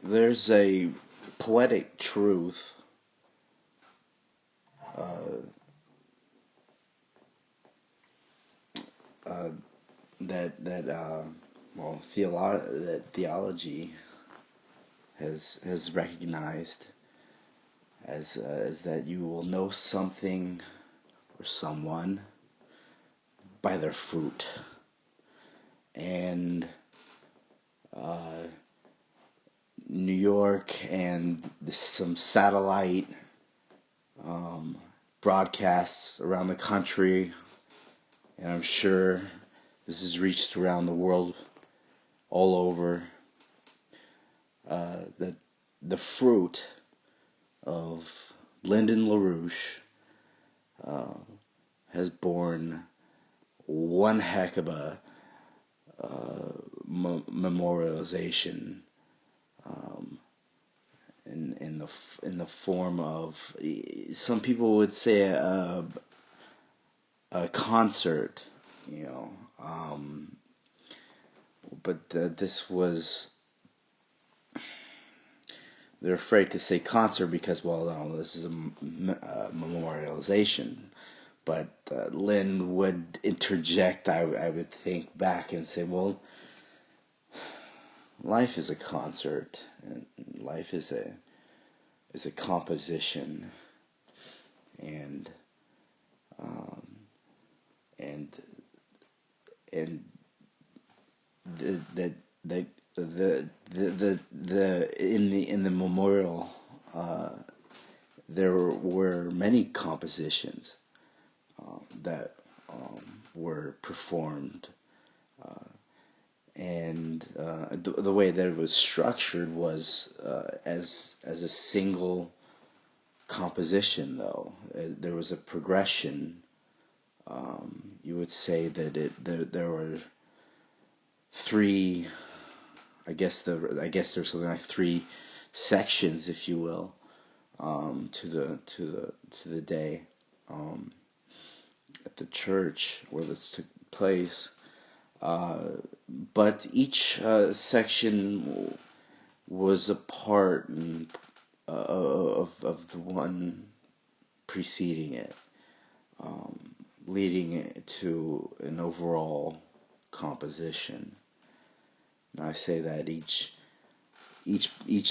There's a poetic truth uh, uh, that theology has recognized as that you will know something or someone by their fruit. And uh, New York and some satellite um, broadcasts around the country, and I'm sure this has reached around the world all over. That the fruit of Lyndon LaRouche uh, has borne one heck of a memorialization um, in the form of, some people would say, a concert, you know. But this was, they're afraid to say concert because, well, no, this is a memorialization. But Lynn would interject, I would think back and say, well, life is a concert, and life is a composition, and um, and and the the in the memorial, uh, there were many compositions that were performed, uh, and the way that it was structured was as a single composition. Though there was a progression. You would say that there were three. I guess there's something like three sections, if you will, to the day um, at the church where this took place. But each section was a part of the one preceding it, leading it to an overall composition. And I say that each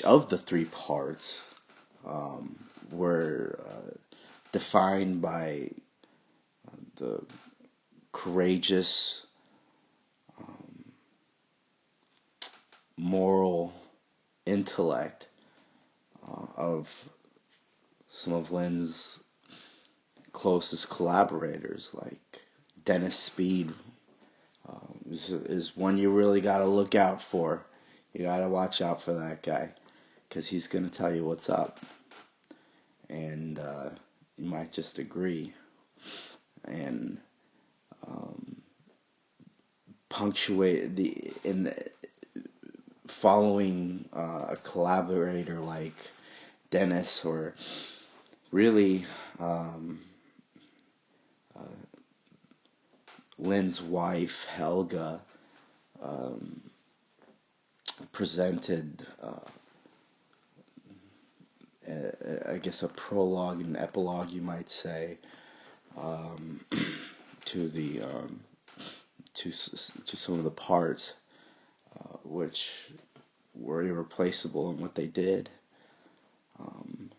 of the three parts were defined by the courageous, moral intellect of some of Lynn's closest collaborators, like Dennis Speed, is one you really got to look out for. You got to watch out for that guy, because he's going to tell you what's up, and you might just agree. And punctuate the following a collaborator like Dennis, or really uh, Lynn's wife Helga, um, presented, I guess, a prologue and epilogue, you might say, um, to the to some of the parts, which were irreplaceable in what they did, um,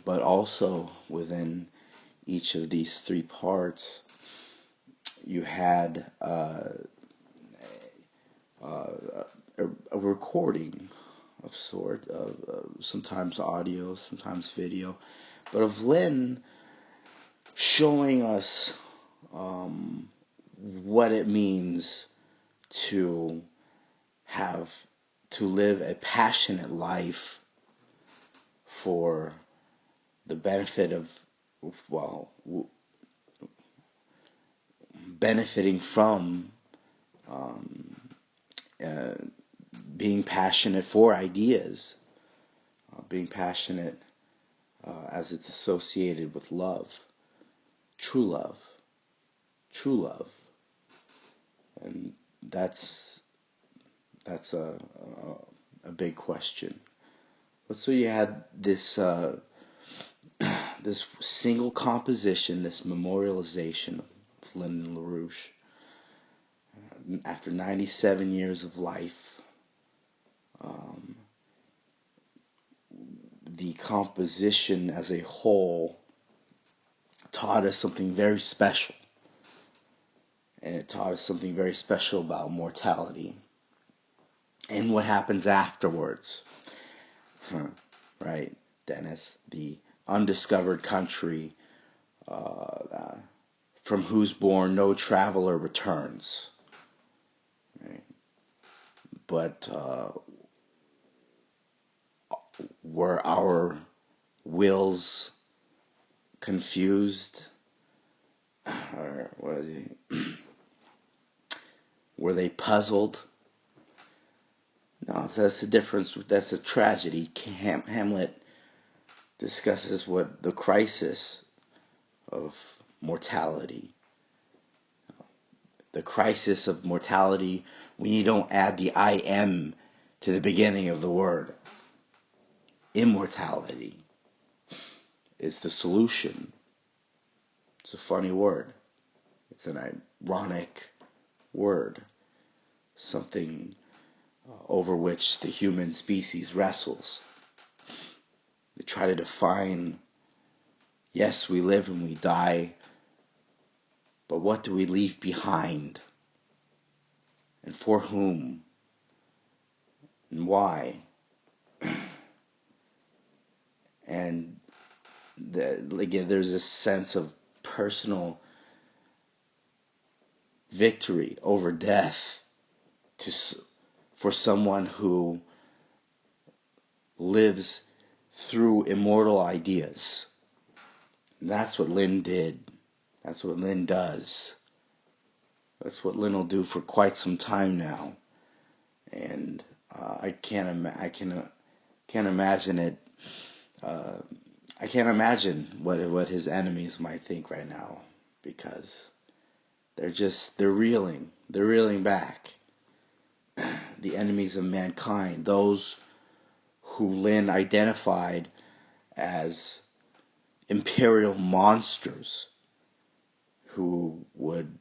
but also within each of these three parts, you had a recording of sort, of sometimes audio, sometimes video, but of Lynn showing us what it means to have to live a passionate life for the benefit of, well, benefiting from um, uh, being passionate for ideas, being passionate as it's associated with love, true love, true love, and that's a a big question. But so you had this this single composition, this memorialization of Lyndon LaRouche after 97 years of life. The composition as a whole taught us something very special. And it taught us something very special about mortality and what happens afterwards. Right, Dennis? The undiscovered country from whose bourne no traveler returns. Right? But were our wills confused? Or were they puzzled? No, so that's the difference. That's a tragedy. Hamlet discusses what the crisis of mortality. The crisis of mortality when you don't add the I-M to the beginning of the word. Immortality is the solution. It's a funny word. It's an ironic word. Something over which the human species wrestles. They try to define, yes, we live and we die, but what do we leave behind? And for whom? And why? And again, there's a sense of personal victory over death for someone who lives through immortal ideas. And that's what Lynn did. That's what Lynn does. That's what Lynn will do for quite some time now. And I can't imagine it. I can't imagine what his enemies might think right now, because they're reeling back. The enemies of mankind, those who Lynn identified as imperial monsters who would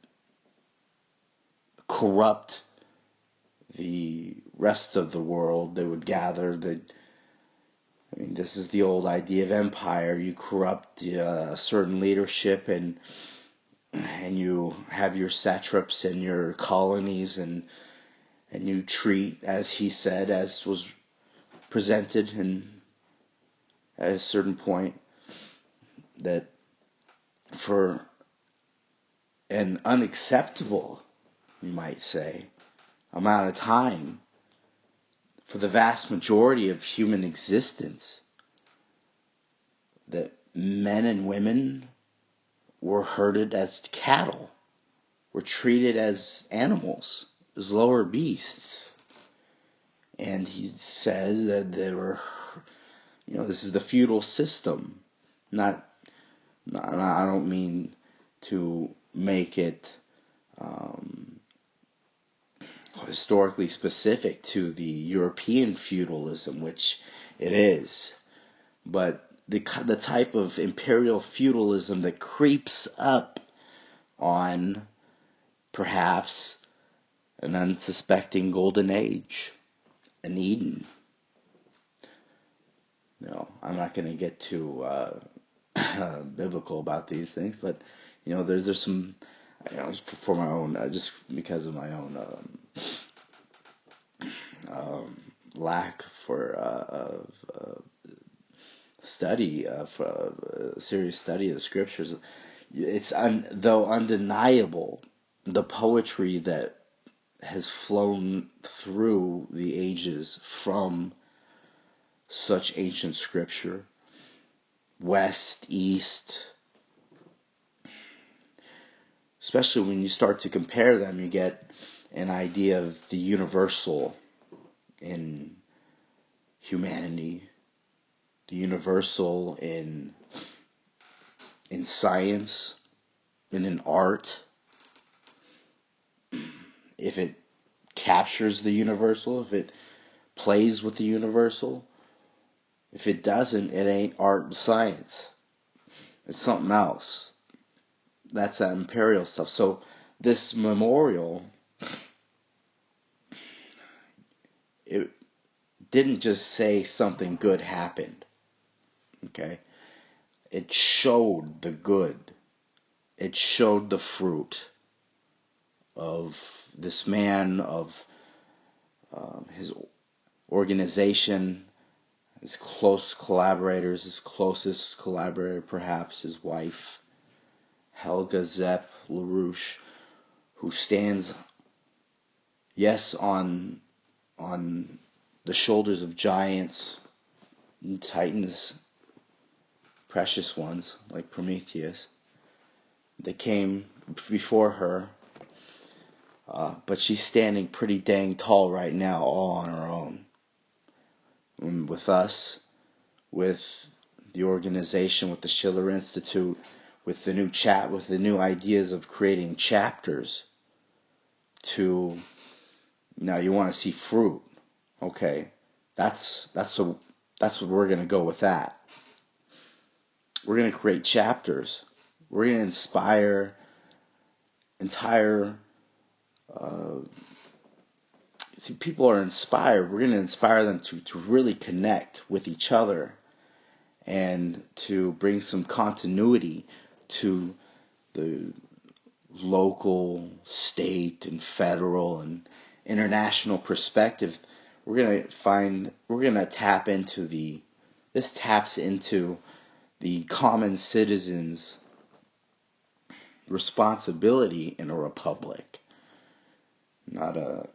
corrupt the rest of the world. They would gather this is the old idea of empire. You corrupt a certain leadership, and you have your satraps and your colonies, and you treat, as he said, as was presented at a certain point, that for an unacceptable, you might say, amount of time, for the vast majority of human existence, that men and women were herded as cattle, were treated as animals, as lower beasts. And he says that they were, this is the feudal system. I don't mean to make it historically specific to the European feudalism, which it is, but the type of imperial feudalism that creeps up on perhaps an unsuspecting golden age, an Eden. I'm not going to get too biblical about these things, but there's some, for my own, just because of my own lack for study, for serious study of the scriptures. It's though undeniable, the poetry that has flown through the ages from such ancient scripture, west, east, especially when you start to compare them, you get an idea of the universal in humanity, the universal in science and in art. If it captures the universal, if it plays with the universal. If it doesn't, it ain't art and science. It's something else. That's that imperial stuff. So this memorial, it didn't just say something good happened. Okay? It showed the good. It showed the fruit of this man, of his organization, his close collaborators, his closest collaborator perhaps, his wife, Helga Zepp LaRouche, who stands, yes, on the shoulders of giants and titans, precious ones like Prometheus. They came before her, but she's standing pretty dang tall right now, all on her own. And with us, with the organization, with the Schiller Institute, with the new ideas of creating chapters. To now, you want to see fruit, okay? That's what we're gonna go with that. We're gonna create chapters. We're gonna inspire entire. See, people are inspired. We're gonna inspire them to really connect with each other, and to bring some continuity to the local, state, and federal and international perspective. We're gonna tap into this taps into the common citizen's responsibility in a republic, not a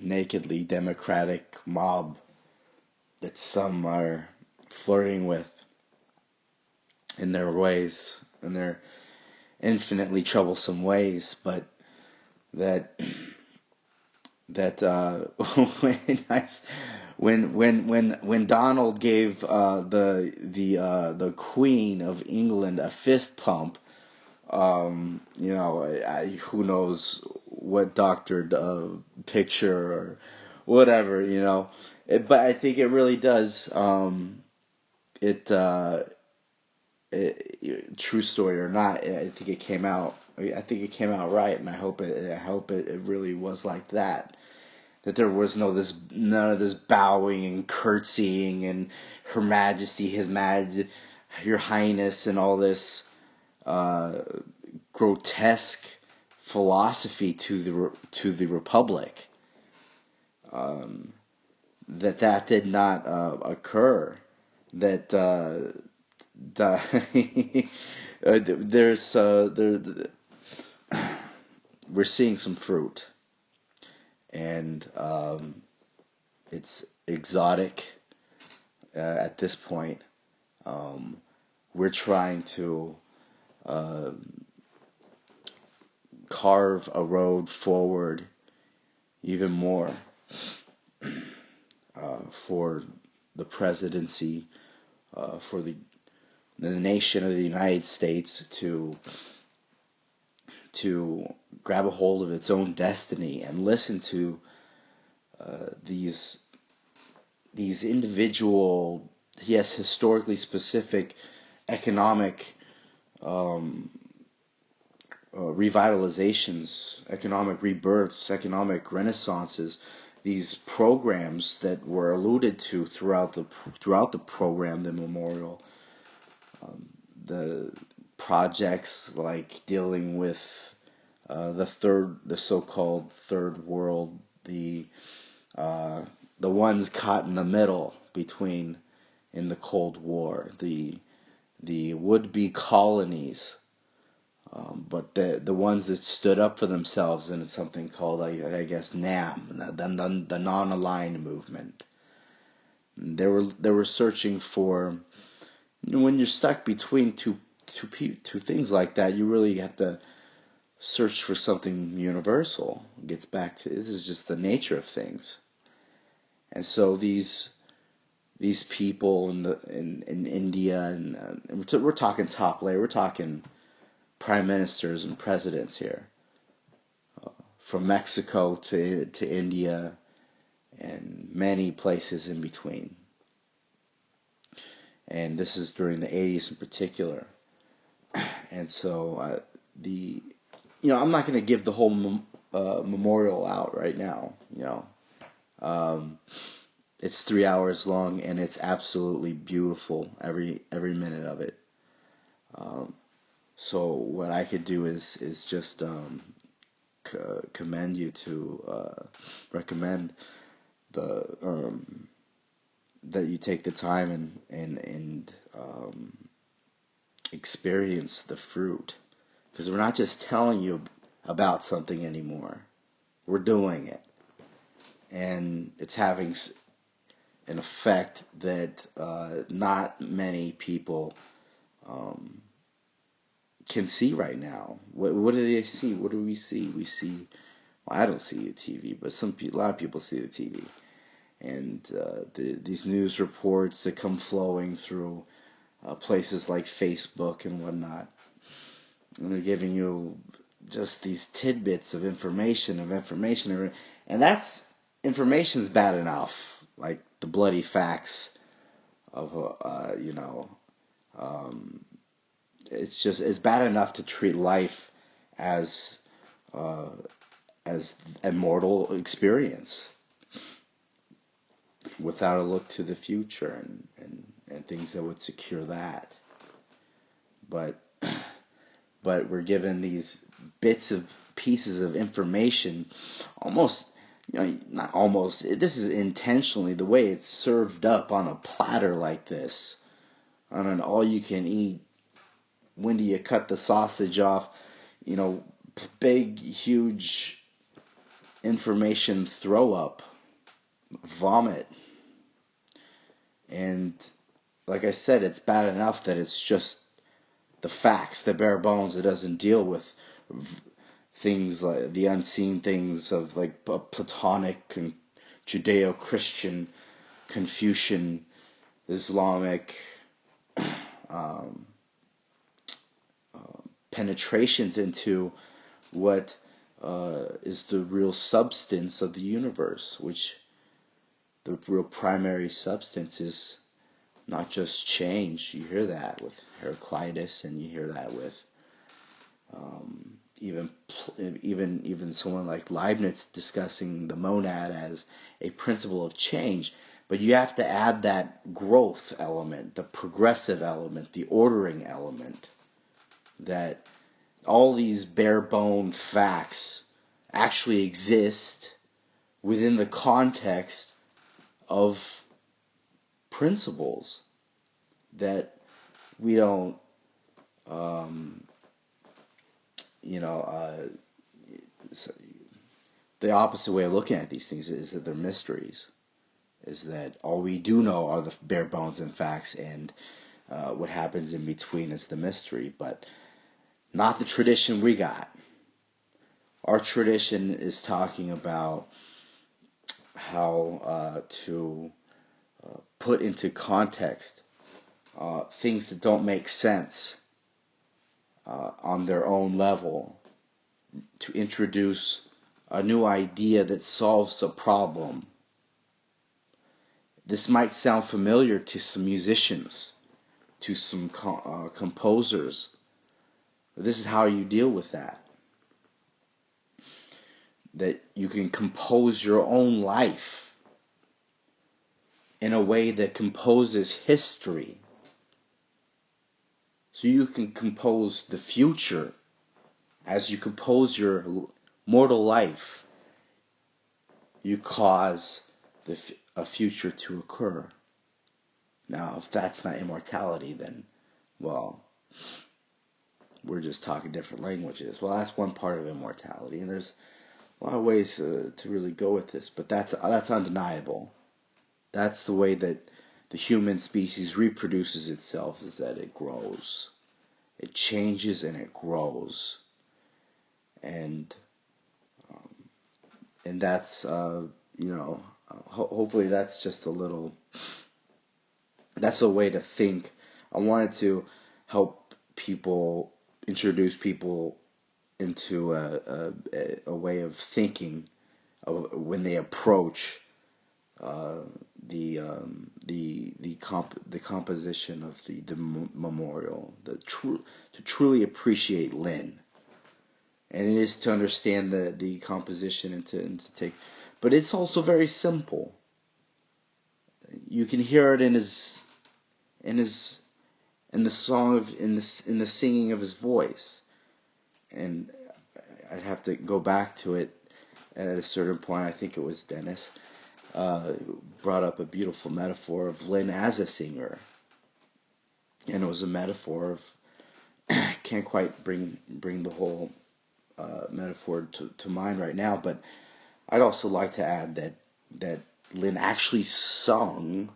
nakedly democratic mob that some are flirting with in their ways, in their infinitely troublesome ways, but that when Donald gave the Queen of England a fist pump, who knows what doctored picture or whatever, but I think it really does. True story or not, I think it came out. I think it came out right, and I hope it really was like that. That there was none of this bowing and curtsying and Her Majesty, Your Highness, and all this grotesque philosophy to the Republic. That did not occur. That we're seeing some fruit, and it's exotic at this point. We're trying to carve a road forward even more for the presidency, for the nation of the United States to grab a hold of its own destiny and listen to these individual, yes, historically specific economic revitalizations, economic rebirths, economic renaissances, these programs that were alluded to throughout the program, the memorial, the projects like dealing with the so-called third world, the ones caught in the middle between in the Cold War, the would-be colonies, but the ones that stood up for themselves in something called, I guess, NAM, the non-aligned movement. They were searching for, when you're stuck between two things like that, you really have to search for something universal. It gets back to, this is just the nature of things. And so these people in India, and we're talking top layer, we're talking prime ministers and presidents here, from Mexico to India and many places in between. And this is during the 80s in particular. And so I'm not going to give the whole memorial out right now. It's 3 hours long, and it's absolutely beautiful, every minute of it. So what I could do is just commend you to recommend that you take the time and experience the fruit, because we're not just telling you about something anymore. We're doing it, and it's having an effect that not many people can see right now. What do they see? What do we see? We see. Well, I don't see the TV, but a lot of people see the TV, and these news reports that come flowing through places like Facebook and whatnot, and they're giving you just these tidbits of information, and that's information's bad enough, like the bloody facts of it's bad enough to treat life as a mortal experience without a look to the future and things that would secure that. But we're given these pieces of information, almost, not almost, this is intentionally the way it's served up on a platter like this, on an all-you-can-eat, when do you cut the sausage off, big, huge information throw-up, vomit. And like I said, it's bad enough that it's just the facts, the bare bones. It doesn't deal with things like the unseen things of like Platonic and Judeo-Christian, Confucian, Islamic penetrations into what is the real substance of the universe, which the real primary substance is not just change. You hear that with Heraclitus, and you hear that with even someone like Leibniz discussing the monad as a principle of change. But you have to add that growth element, the progressive element, the ordering element, that all these bare bone facts actually exist within the context of principles that we don't, the opposite way of looking at these things is that they're mysteries, is that all we do know are the bare bones and facts, and what happens in between is the mystery, but not the tradition we got. Our tradition is talking about how to put into context things that don't make sense on their own level, to introduce a new idea that solves a problem. This might sound familiar to some musicians, to some composers. This is how you deal with that. That you can compose your own life in a way that composes history. So you can compose the future as you compose your mortal life. You cause a future to occur. Now, if that's not immortality, then, well, we're just talking different languages. Well, that's one part of immortality, and there's a lot of ways to really go with this, but that's undeniable. That's the way that the human species reproduces itself, is that it grows. It changes and it grows. And that's, hopefully that's just that's a way to think. I wanted to help introduce people into a way of thinking when they approach uh, the composition of the memorial, to truly appreciate Lynn, and it is to understand the composition and to take, but it's also very simple. You can hear it in his in the song of in the singing of his voice, and I'd have to go back to it at a certain point. I think it was Dennis brought up a beautiful metaphor of Lynn as a singer, and it was a metaphor of can't quite bring the whole metaphor to mind right now, but I'd also like to add that Lynn actually sung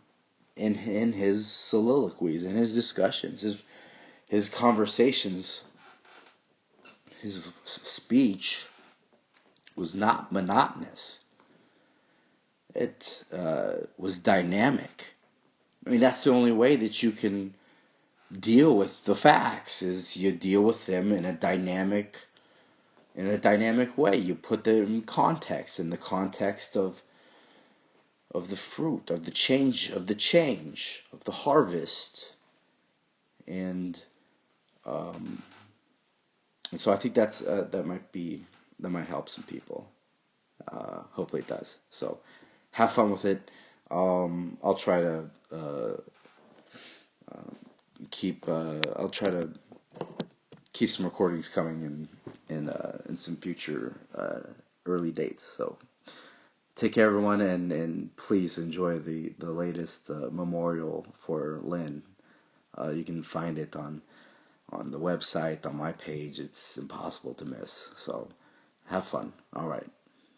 in his soliloquies, in his discussions, his conversations, his speech was not monotonous. It was dynamic. I mean, that's the only way that you can deal with the facts, is you deal with them in a dynamic way. You put them in context, in the context of the fruit, of the change, of the harvest, and so I think that might help some people. Hopefully it does. So have fun with it. I'll try to I'll try to keep some recordings coming in some future early dates. So take care, everyone, and please enjoy the latest memorial for Lynn. You can find it on the website, on my page. It's impossible to miss. So have fun. All right.